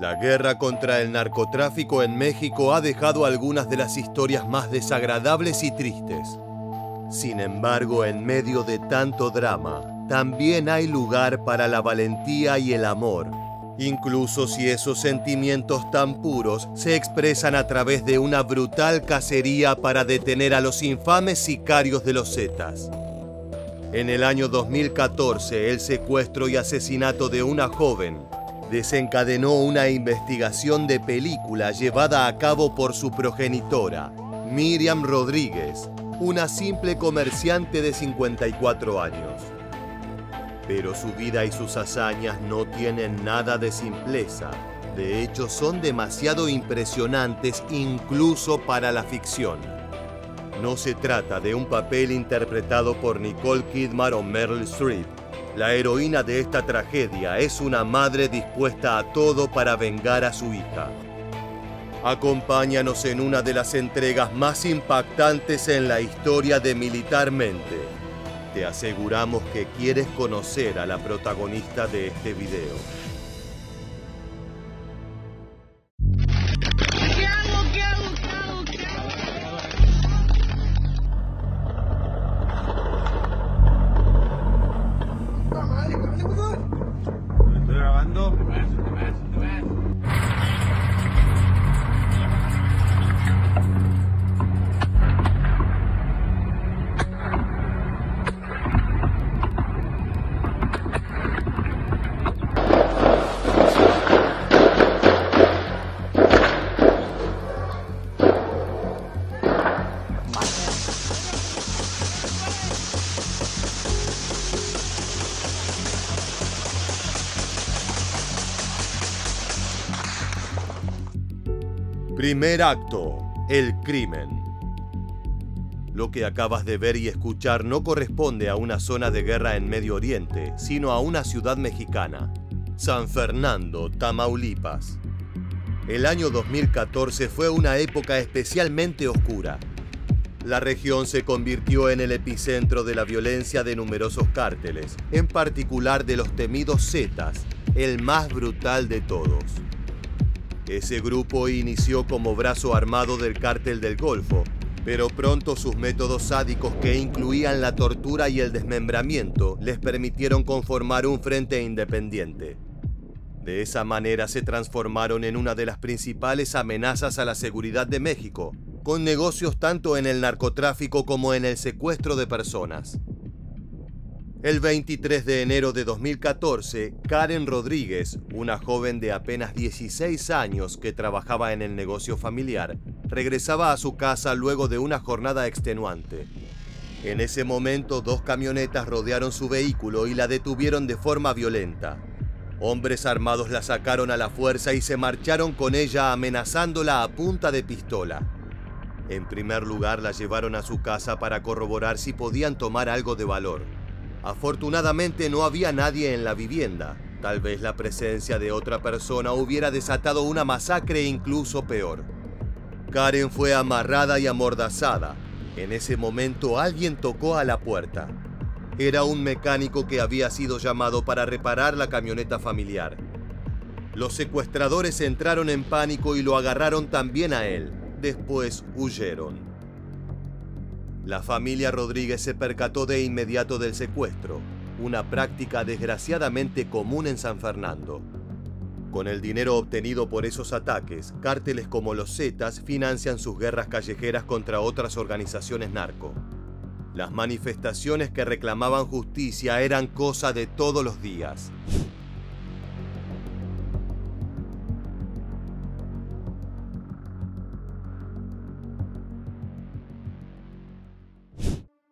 La guerra contra el narcotráfico en México ha dejado algunas de las historias más desagradables y tristes. Sin embargo, en medio de tanto drama, también hay lugar para la valentía y el amor, incluso si esos sentimientos tan puros se expresan a través de una brutal cacería para detener a los infames sicarios de los Zetas. En el año 2014, el secuestro y asesinato de una joven desencadenó una investigación de película llevada a cabo por su progenitora, Miriam Rodríguez, una simple comerciante de 54 años. Pero su vida y sus hazañas no tienen nada de simpleza. De hecho, son demasiado impresionantes incluso para la ficción. No se trata de un papel interpretado por Nicole Kidman o Meryl Streep. La heroína de esta tragedia es una madre dispuesta a todo para vengar a su hija. Acompáñanos en una de las entregas más impactantes en la historia de Militarmente. Te aseguramos que quieres conocer a la protagonista de este video. Estoy grabando. Primer acto: el crimen. Lo que acabas de ver y escuchar no corresponde a una zona de guerra en Medio Oriente, sino a una ciudad mexicana, San Fernando, Tamaulipas. El año 2014 fue una época especialmente oscura. La región se convirtió en el epicentro de la violencia de numerosos cárteles, en particular de los temidos Zetas, el más brutal de todos. Ese grupo inició como brazo armado del Cártel del Golfo, pero pronto sus métodos sádicos, que incluían la tortura y el desmembramiento, les permitieron conformar un frente independiente. De esa manera se transformaron en una de las principales amenazas a la seguridad de México, con negocios tanto en el narcotráfico como en el secuestro de personas. El 23 de enero de 2014, Karen Rodríguez, una joven de apenas 16 años que trabajaba en el negocio familiar, regresaba a su casa luego de una jornada extenuante. En ese momento, dos camionetas rodearon su vehículo y la detuvieron de forma violenta. Hombres armados la sacaron a la fuerza y se marcharon con ella, amenazándola a punta de pistola. En primer lugar, la llevaron a su casa para corroborar si podían tomar algo de valor. Afortunadamente no había nadie en la vivienda. Tal vez la presencia de otra persona hubiera desatado una masacre incluso peor. Karen fue amarrada y amordazada. En ese momento alguien tocó a la puerta. Era un mecánico que había sido llamado para reparar la camioneta familiar. Los secuestradores entraron en pánico y lo agarraron también a él. Después huyeron. La familia Rodríguez se percató de inmediato del secuestro, una práctica desgraciadamente común en San Fernando. Con el dinero obtenido por esos ataques, cárteles como los Zetas financian sus guerras callejeras contra otras organizaciones narco. Las manifestaciones que reclamaban justicia eran cosa de todos los días.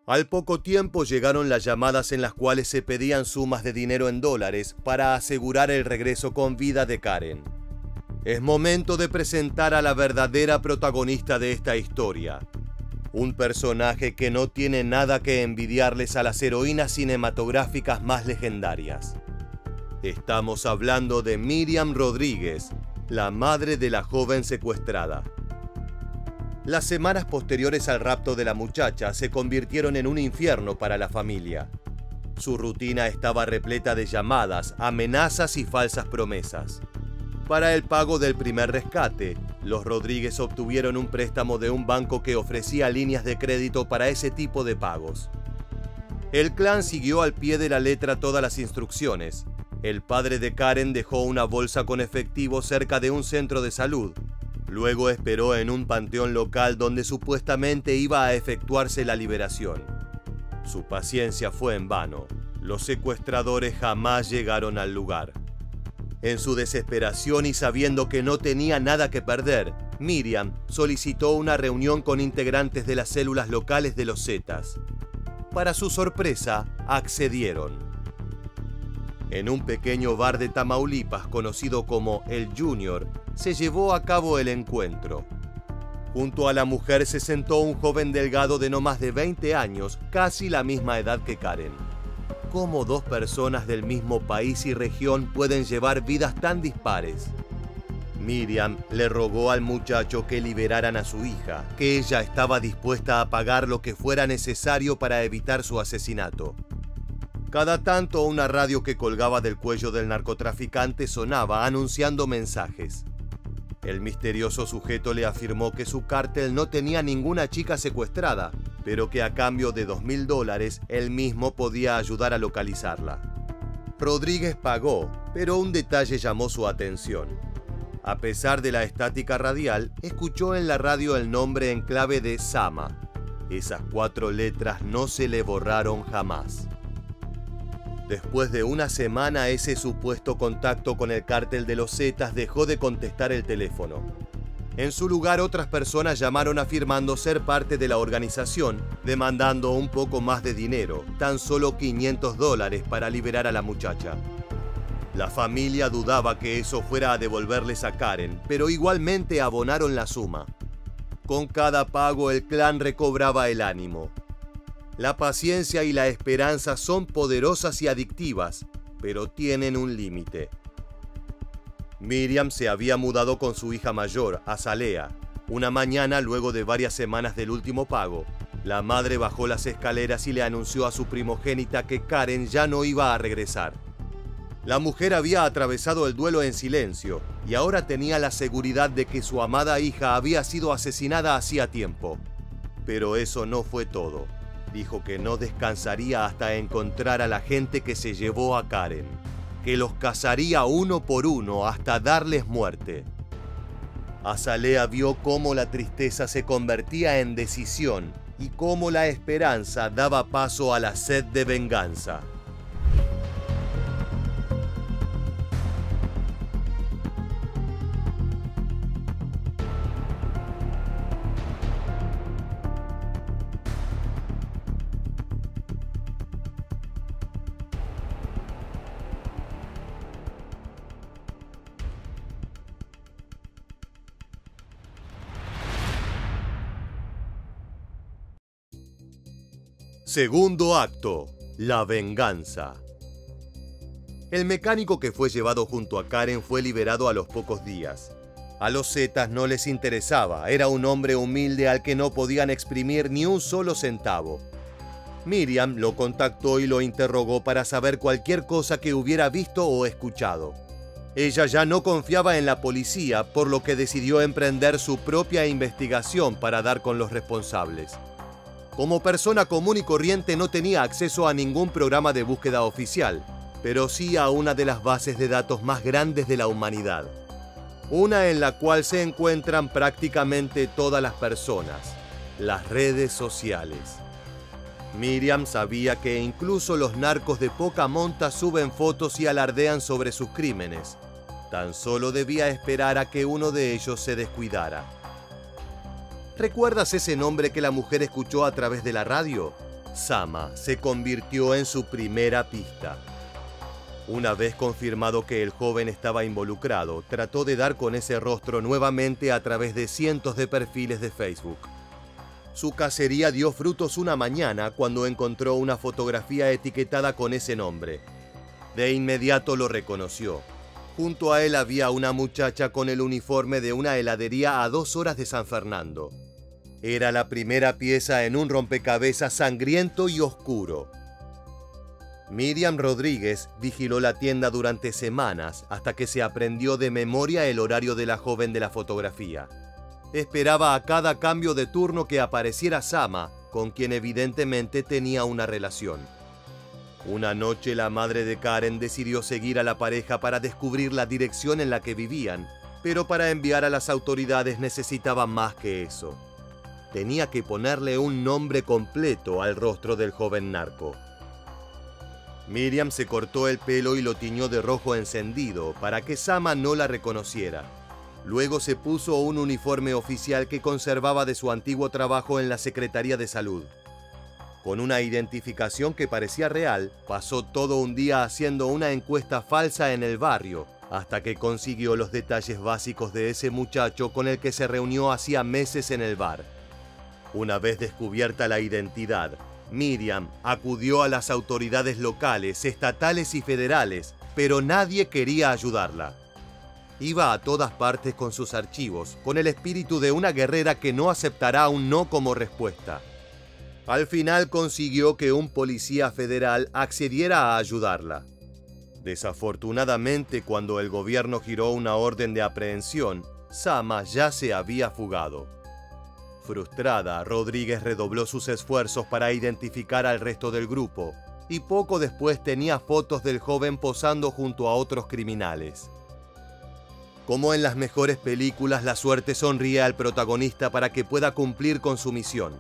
Al poco tiempo llegaron las llamadas en las cuales se pedían sumas de dinero en dólares para asegurar el regreso con vida de Karen. Es momento de presentar a la verdadera protagonista de esta historia. Un personaje que no tiene nada que envidiarles a las heroínas cinematográficas más legendarias. Estamos hablando de Miriam Rodríguez, la madre de la joven secuestrada. Las semanas posteriores al rapto de la muchacha se convirtieron en un infierno para la familia. Su rutina estaba repleta de llamadas, amenazas y falsas promesas. Para el pago del primer rescate, los Rodríguez obtuvieron un préstamo de un banco que ofrecía líneas de crédito para ese tipo de pagos. El clan siguió al pie de la letra todas las instrucciones. El padre de Karen dejó una bolsa con efectivo cerca de un centro de salud. Luego esperó en un panteón local donde supuestamente iba a efectuarse la liberación. Su paciencia fue en vano. Los secuestradores jamás llegaron al lugar. En su desesperación y sabiendo que no tenía nada que perder, Miriam solicitó una reunión con integrantes de las células locales de los Zetas. Para su sorpresa, accedieron. En un pequeño bar de Tamaulipas conocido como El Junior, se llevó a cabo el encuentro. Junto a la mujer se sentó un joven delgado de no más de 20 años, casi la misma edad que Karen. ¿Cómo dos personas del mismo país y región pueden llevar vidas tan dispares? Miriam le rogó al muchacho que liberaran a su hija, que ella estaba dispuesta a pagar lo que fuera necesario para evitar su asesinato. Cada tanto una radio que colgaba del cuello del narcotraficante sonaba anunciando mensajes. El misterioso sujeto le afirmó que su cártel no tenía ninguna chica secuestrada, pero que a cambio de $2000 él mismo podía ayudar a localizarla. Rodríguez pagó, pero un detalle llamó su atención. A pesar de la estática radial, escuchó en la radio el nombre en clave de Sama. Esas 4 letras no se le borraron jamás. Después de una semana, ese supuesto contacto con el cártel de los Zetas dejó de contestar el teléfono. En su lugar, otras personas llamaron afirmando ser parte de la organización, demandando un poco más de dinero, tan solo $500 para liberar a la muchacha. La familia dudaba que eso fuera a devolverles a Karen, pero igualmente abonaron la suma. Con cada pago, el clan recobraba el ánimo. La paciencia y la esperanza son poderosas y adictivas, pero tienen un límite. Miriam se había mudado con su hija mayor, Azalea. Una mañana, luego de varias semanas del último pago, la madre bajó las escaleras y le anunció a su primogénita que Karen ya no iba a regresar. La mujer había atravesado el duelo en silencio y ahora tenía la seguridad de que su amada hija había sido asesinada hacía tiempo. Pero eso no fue todo. Dijo que no descansaría hasta encontrar a la gente que se llevó a Karen, que los cazaría uno por uno hasta darles muerte. Azalea vio cómo la tristeza se convertía en decisión y cómo la esperanza daba paso a la sed de venganza. Segundo acto, la venganza. El mecánico que fue llevado junto a Karen fue liberado a los pocos días. A los Zetas no les interesaba, era un hombre humilde al que no podían exprimir ni un solo centavo. Miriam lo contactó y lo interrogó para saber cualquier cosa que hubiera visto o escuchado. Ella ya no confiaba en la policía, por lo que decidió emprender su propia investigación para dar con los responsables. Como persona común y corriente no tenía acceso a ningún programa de búsqueda oficial, pero sí a una de las bases de datos más grandes de la humanidad. Una en la cual se encuentran prácticamente todas las personas, las redes sociales. Miriam sabía que incluso los narcos de poca monta suben fotos y alardean sobre sus crímenes. Tan solo debía esperar a que uno de ellos se descuidara. ¿Recuerdas ese nombre que la mujer escuchó a través de la radio? Sama se convirtió en su primera pista. Una vez confirmado que el joven estaba involucrado, trató de dar con ese rostro nuevamente a través de cientos de perfiles de Facebook. Su cacería dio frutos una mañana cuando encontró una fotografía etiquetada con ese nombre. De inmediato lo reconoció. Junto a él había una muchacha con el uniforme de una heladería a 2 horas de San Fernando. Era la primera pieza en un rompecabezas sangriento y oscuro. Miriam Rodríguez vigiló la tienda durante semanas hasta que se aprendió de memoria el horario de la joven de la fotografía. Esperaba a cada cambio de turno que apareciera Sama, con quien evidentemente tenía una relación. Una noche la madre de Karen decidió seguir a la pareja para descubrir la dirección en la que vivían, pero para enviar a las autoridades necesitaba más que eso. Tenía que ponerle un nombre completo al rostro del joven narco. Miriam se cortó el pelo y lo tiñó de rojo encendido para que Sama no la reconociera. Luego se puso un uniforme oficial que conservaba de su antiguo trabajo en la Secretaría de Salud. Con una identificación que parecía real, pasó todo un día haciendo una encuesta falsa en el barrio, hasta que consiguió los detalles básicos de ese muchacho con el que se reunió hacía meses en el bar. Una vez descubierta la identidad, Miriam acudió a las autoridades locales, estatales y federales, pero nadie quería ayudarla. Iba a todas partes con sus archivos, con el espíritu de una guerrera que no aceptará un no como respuesta. Al final consiguió que un policía federal accediera a ayudarla. Desafortunadamente, cuando el gobierno giró una orden de aprehensión, Sama ya se había fugado. Frustrada, Rodríguez redobló sus esfuerzos para identificar al resto del grupo, y poco después tenía fotos del joven posando junto a otros criminales. Como en las mejores películas, la suerte sonríe al protagonista para que pueda cumplir con su misión.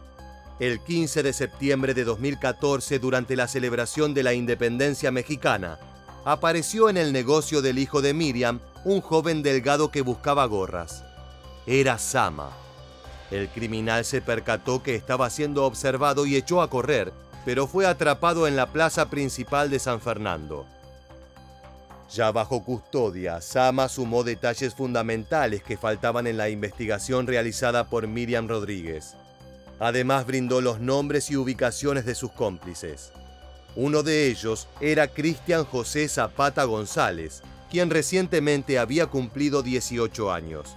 El 15 de septiembre de 2014, durante la celebración de la independencia mexicana, apareció en el negocio del hijo de Miriam un joven delgado que buscaba gorras. Era Sama. El criminal se percató que estaba siendo observado y echó a correr, pero fue atrapado en la plaza principal de San Fernando. Ya bajo custodia, Sama sumó detalles fundamentales que faltaban en la investigación realizada por Miriam Rodríguez. Además, brindó los nombres y ubicaciones de sus cómplices. Uno de ellos era Cristian José Zapata González, quien recientemente había cumplido 18 años.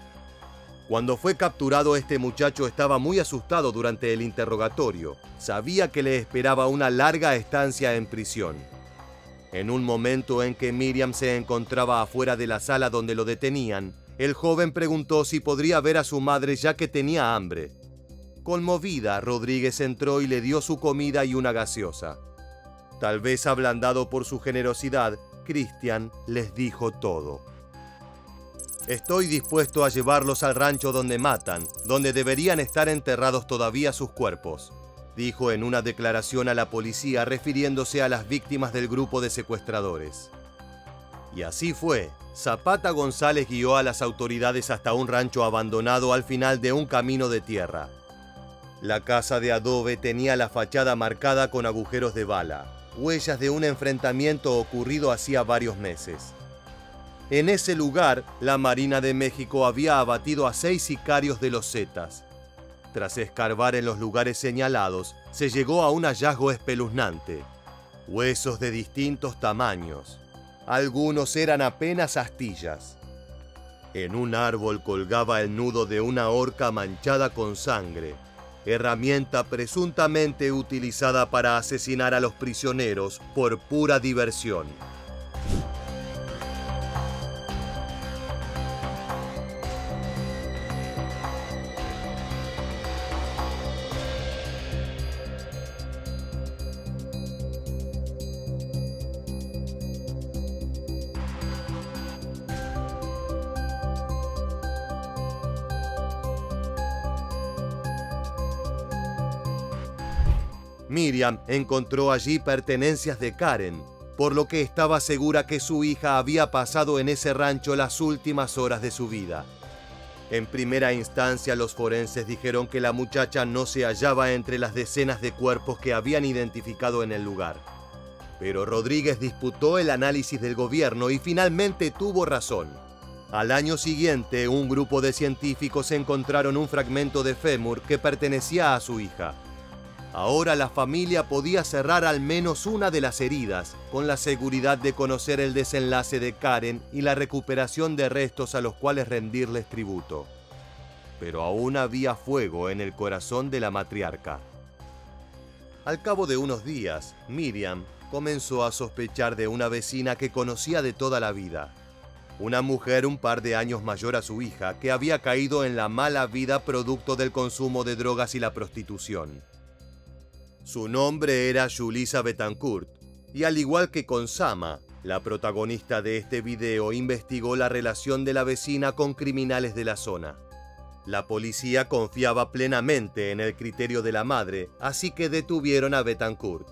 Cuando fue capturado, este muchacho estaba muy asustado durante el interrogatorio. Sabía que le esperaba una larga estancia en prisión. En un momento en que Miriam se encontraba afuera de la sala donde lo detenían, el joven preguntó si podría ver a su madre ya que tenía hambre. Conmovida, Rodríguez entró y le dio su comida y una gaseosa. Tal vez ablandado por su generosidad, Cristian les dijo todo. «Estoy dispuesto a llevarlos al rancho donde matan, donde deberían estar enterrados todavía sus cuerpos», dijo en una declaración a la policía refiriéndose a las víctimas del grupo de secuestradores. Y así fue. Zapata González guió a las autoridades hasta un rancho abandonado al final de un camino de tierra. La casa de adobe tenía la fachada marcada con agujeros de bala, huellas de un enfrentamiento ocurrido hacía varios meses. En ese lugar, la Marina de México había abatido a 6 sicarios de los Zetas. Tras escarbar en los lugares señalados, se llegó a un hallazgo espeluznante. Huesos de distintos tamaños. Algunos eran apenas astillas. En un árbol colgaba el nudo de una horca manchada con sangre, herramienta presuntamente utilizada para asesinar a los prisioneros por pura diversión. Miriam encontró allí pertenencias de Karen, por lo que estaba segura que su hija había pasado en ese rancho las últimas horas de su vida. En primera instancia, los forenses dijeron que la muchacha no se hallaba entre las decenas de cuerpos que habían identificado en el lugar. Pero Rodríguez disputó el análisis del gobierno y finalmente tuvo razón. Al año siguiente, un grupo de científicos encontraron un fragmento de fémur que pertenecía a su hija. Ahora la familia podía cerrar al menos una de las heridas, con la seguridad de conocer el desenlace de Karen y la recuperación de restos a los cuales rendirles tributo. Pero aún había fuego en el corazón de la matriarca. Al cabo de unos días, Miriam comenzó a sospechar de una vecina que conocía de toda la vida. Una mujer un par de años mayor a su hija que había caído en la mala vida producto del consumo de drogas y la prostitución. Su nombre era Julissa Betancourt, y al igual que con Sama, la protagonista de este video investigó la relación de la vecina con criminales de la zona. La policía confiaba plenamente en el criterio de la madre, así que detuvieron a Betancourt.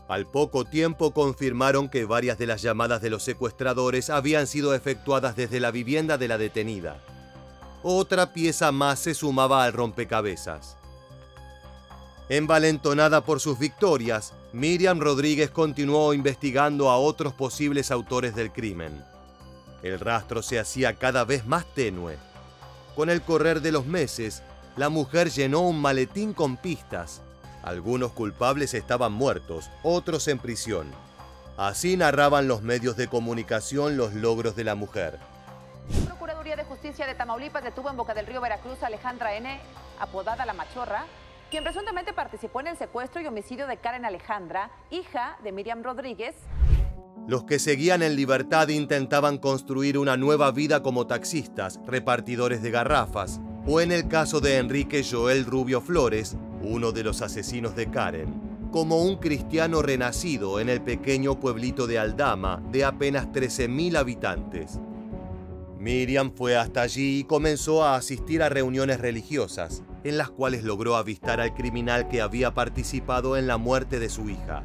Al poco tiempo confirmaron que varias de las llamadas de los secuestradores habían sido efectuadas desde la vivienda de la detenida. Otra pieza más se sumaba al rompecabezas. Envalentonada por sus victorias, Miriam Rodríguez continuó investigando a otros posibles autores del crimen. El rastro se hacía cada vez más tenue. Con el correr de los meses, la mujer llenó un maletín con pistas. Algunos culpables estaban muertos, otros en prisión. Así narraban los medios de comunicación los logros de la mujer. La Procuraduría de Justicia de Tamaulipas detuvo en Boca del Río, Veracruz, a Alejandra N., apodada La Machorra, quien presuntamente participó en el secuestro y homicidio de Karen Alejandra, hija de Miriam Rodríguez. Los que seguían en libertad intentaban construir una nueva vida como taxistas, repartidores de garrafas, o en el caso de Enrique Joel Rubio Flores, uno de los asesinos de Karen, como un cristiano renacido en el pequeño pueblito de Aldama de apenas 13.000 habitantes. Miriam fue hasta allí y comenzó a asistir a reuniones religiosas, en las cuales logró avistar al criminal que había participado en la muerte de su hija.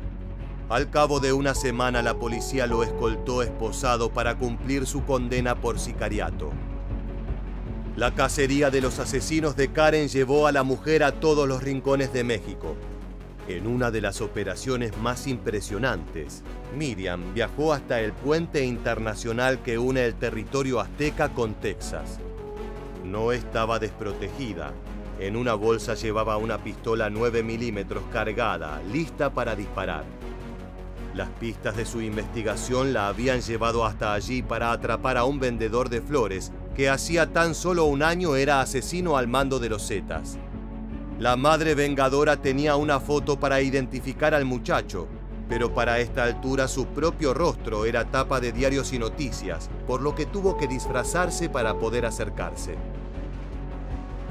Al cabo de una semana la policía lo escoltó esposado para cumplir su condena por sicariato. La cacería de los asesinos de Karen llevó a la mujer a todos los rincones de México. En una de las operaciones más impresionantes, Miriam viajó hasta el puente internacional que une el territorio azteca con Texas. No estaba desprotegida. En una bolsa llevaba una pistola 9 milímetros cargada, lista para disparar. Las pistas de su investigación la habían llevado hasta allí para atrapar a un vendedor de flores que hacía tan solo un año era asesino al mando de los Zetas. La madre vengadora tenía una foto para identificar al muchacho, pero para esta altura su propio rostro era tapa de diarios y noticias, por lo que tuvo que disfrazarse para poder acercarse.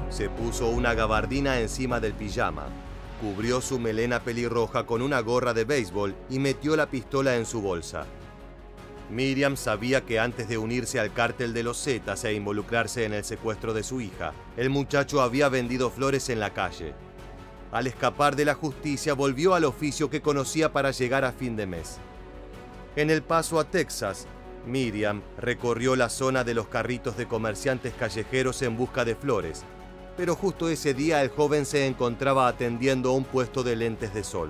Se puso una gabardina encima del pijama, cubrió su melena pelirroja con una gorra de béisbol y metió la pistola en su bolsa. Miriam sabía que antes de unirse al cártel de los Zetas e involucrarse en el secuestro de su hija, el muchacho había vendido flores en la calle. Al escapar de la justicia, volvió al oficio que conocía para llegar a fin de mes. En el paso a Texas, Miriam recorrió la zona de los carritos de comerciantes callejeros en busca de flores, pero justo ese día el joven se encontraba atendiendo un puesto de lentes de sol.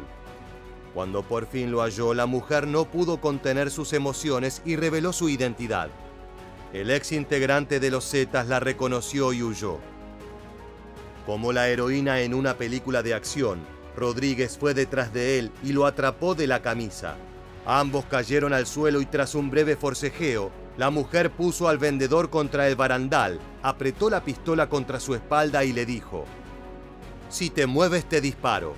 Cuando por fin lo halló, la mujer no pudo contener sus emociones y reveló su identidad. El ex integrante de los Zetas la reconoció y huyó. Como la heroína en una película de acción, Rodríguez fue detrás de él y lo atrapó de la camisa. Ambos cayeron al suelo y tras un breve forcejeo, la mujer puso al vendedor contra el barandal, apretó la pistola contra su espalda y le dijo: «Si te mueves te disparo».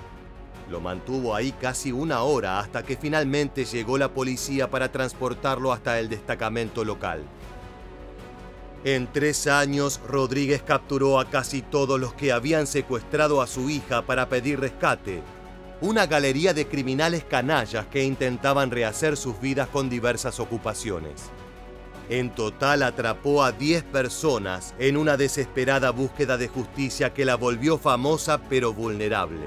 Lo mantuvo ahí casi una hora hasta que finalmente llegó la policía para transportarlo hasta el destacamento local. En 3 años, Rodríguez capturó a casi todos los que habían secuestrado a su hija para pedir rescate. Una galería de criminales canallas que intentaban rehacer sus vidas con diversas ocupaciones. En total atrapó a 10 personas en una desesperada búsqueda de justicia que la volvió famosa pero vulnerable.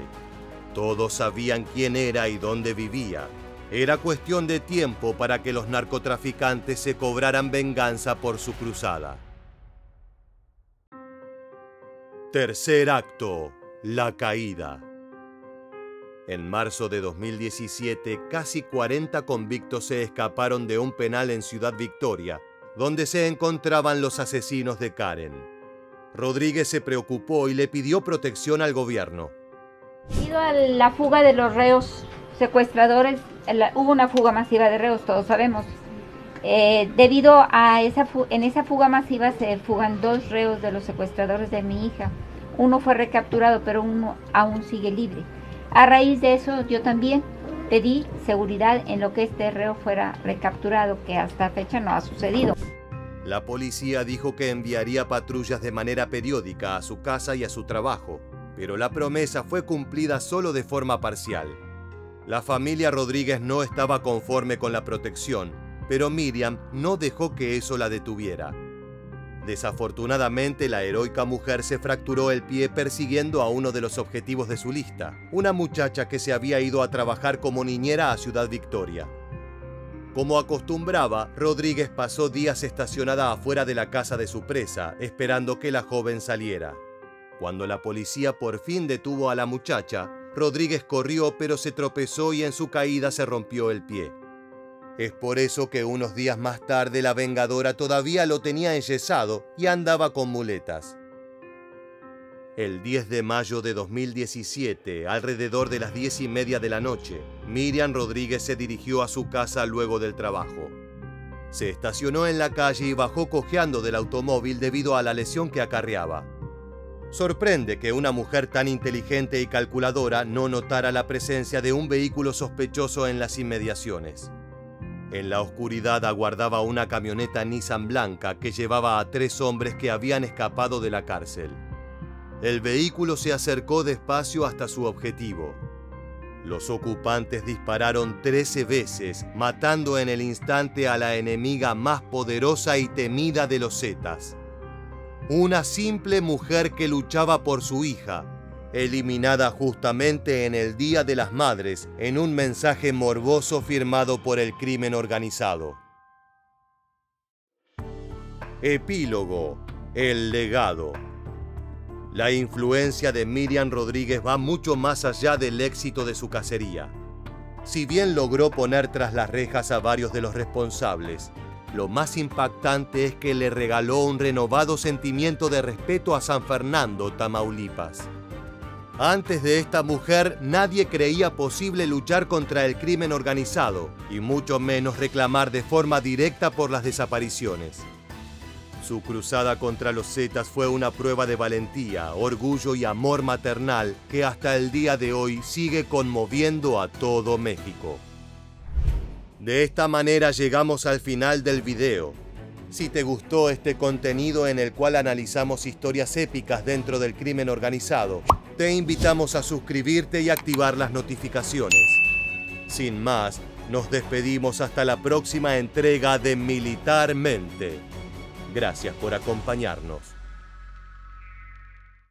Todos sabían quién era y dónde vivía. Era cuestión de tiempo para que los narcotraficantes se cobraran venganza por su cruzada. Tercer acto: la caída. En marzo de 2017, casi 40 convictos se escaparon de un penal en Ciudad Victoria, donde se encontraban los asesinos de Karen. Rodríguez se preocupó y le pidió protección al gobierno. Debido a la fuga de los reos secuestradores, hubo una fuga masiva de reos, todos sabemos. Debido a en esa fuga masiva se fugan 2 reos de los secuestradores de mi hija. Uno fue recapturado, pero uno aún sigue libre. A raíz de eso, yo también pedí seguridad en lo que este reo fuera recapturado, que hasta fecha no ha sucedido. La policía dijo que enviaría patrullas de manera periódica a su casa y a su trabajo, pero la promesa fue cumplida solo de forma parcial. La familia Rodríguez no estaba conforme con la protección, pero Miriam no dejó que eso la detuviera. Desafortunadamente, la heroica mujer se fracturó el pie persiguiendo a uno de los objetivos de su lista, una muchacha que se había ido a trabajar como niñera a Ciudad Victoria. Como acostumbraba, Rodríguez pasó días estacionada afuera de la casa de su presa, esperando que la joven saliera. Cuando la policía por fin detuvo a la muchacha, Rodríguez corrió pero se tropezó y en su caída se rompió el pie. Es por eso que unos días más tarde la vengadora todavía lo tenía enyesado y andaba con muletas. El 10 de mayo de 2017, alrededor de las 10:30 de la noche, Miriam Rodríguez se dirigió a su casa luego del trabajo. Se estacionó en la calle y bajó cojeando del automóvil debido a la lesión que acarreaba. Sorprende que una mujer tan inteligente y calculadora no notara la presencia de un vehículo sospechoso en las inmediaciones. En la oscuridad aguardaba una camioneta Nissan blanca que llevaba a 3 hombres que habían escapado de la cárcel. El vehículo se acercó despacio hasta su objetivo. Los ocupantes dispararon 13 veces, matando en el instante a la enemiga más poderosa y temida de los Zetas. Una simple mujer que luchaba por su hija, eliminada justamente en el Día de las Madres, en un mensaje morboso firmado por el crimen organizado. Epílogo: el legado. La influencia de Miriam Rodríguez va mucho más allá del éxito de su cacería. Si bien logró poner tras las rejas a varios de los responsables, lo más impactante es que le regaló un renovado sentimiento de respeto a San Fernando, Tamaulipas. Antes de esta mujer, nadie creía posible luchar contra el crimen organizado, y mucho menos reclamar de forma directa por las desapariciones. Su cruzada contra los Zetas fue una prueba de valentía, orgullo y amor maternal que hasta el día de hoy sigue conmoviendo a todo México. De esta manera llegamos al final del video. Si te gustó este contenido en el cual analizamos historias épicas dentro del crimen organizado, te invitamos a suscribirte y activar las notificaciones. Sin más, nos despedimos hasta la próxima entrega de Militarmente. Gracias por acompañarnos.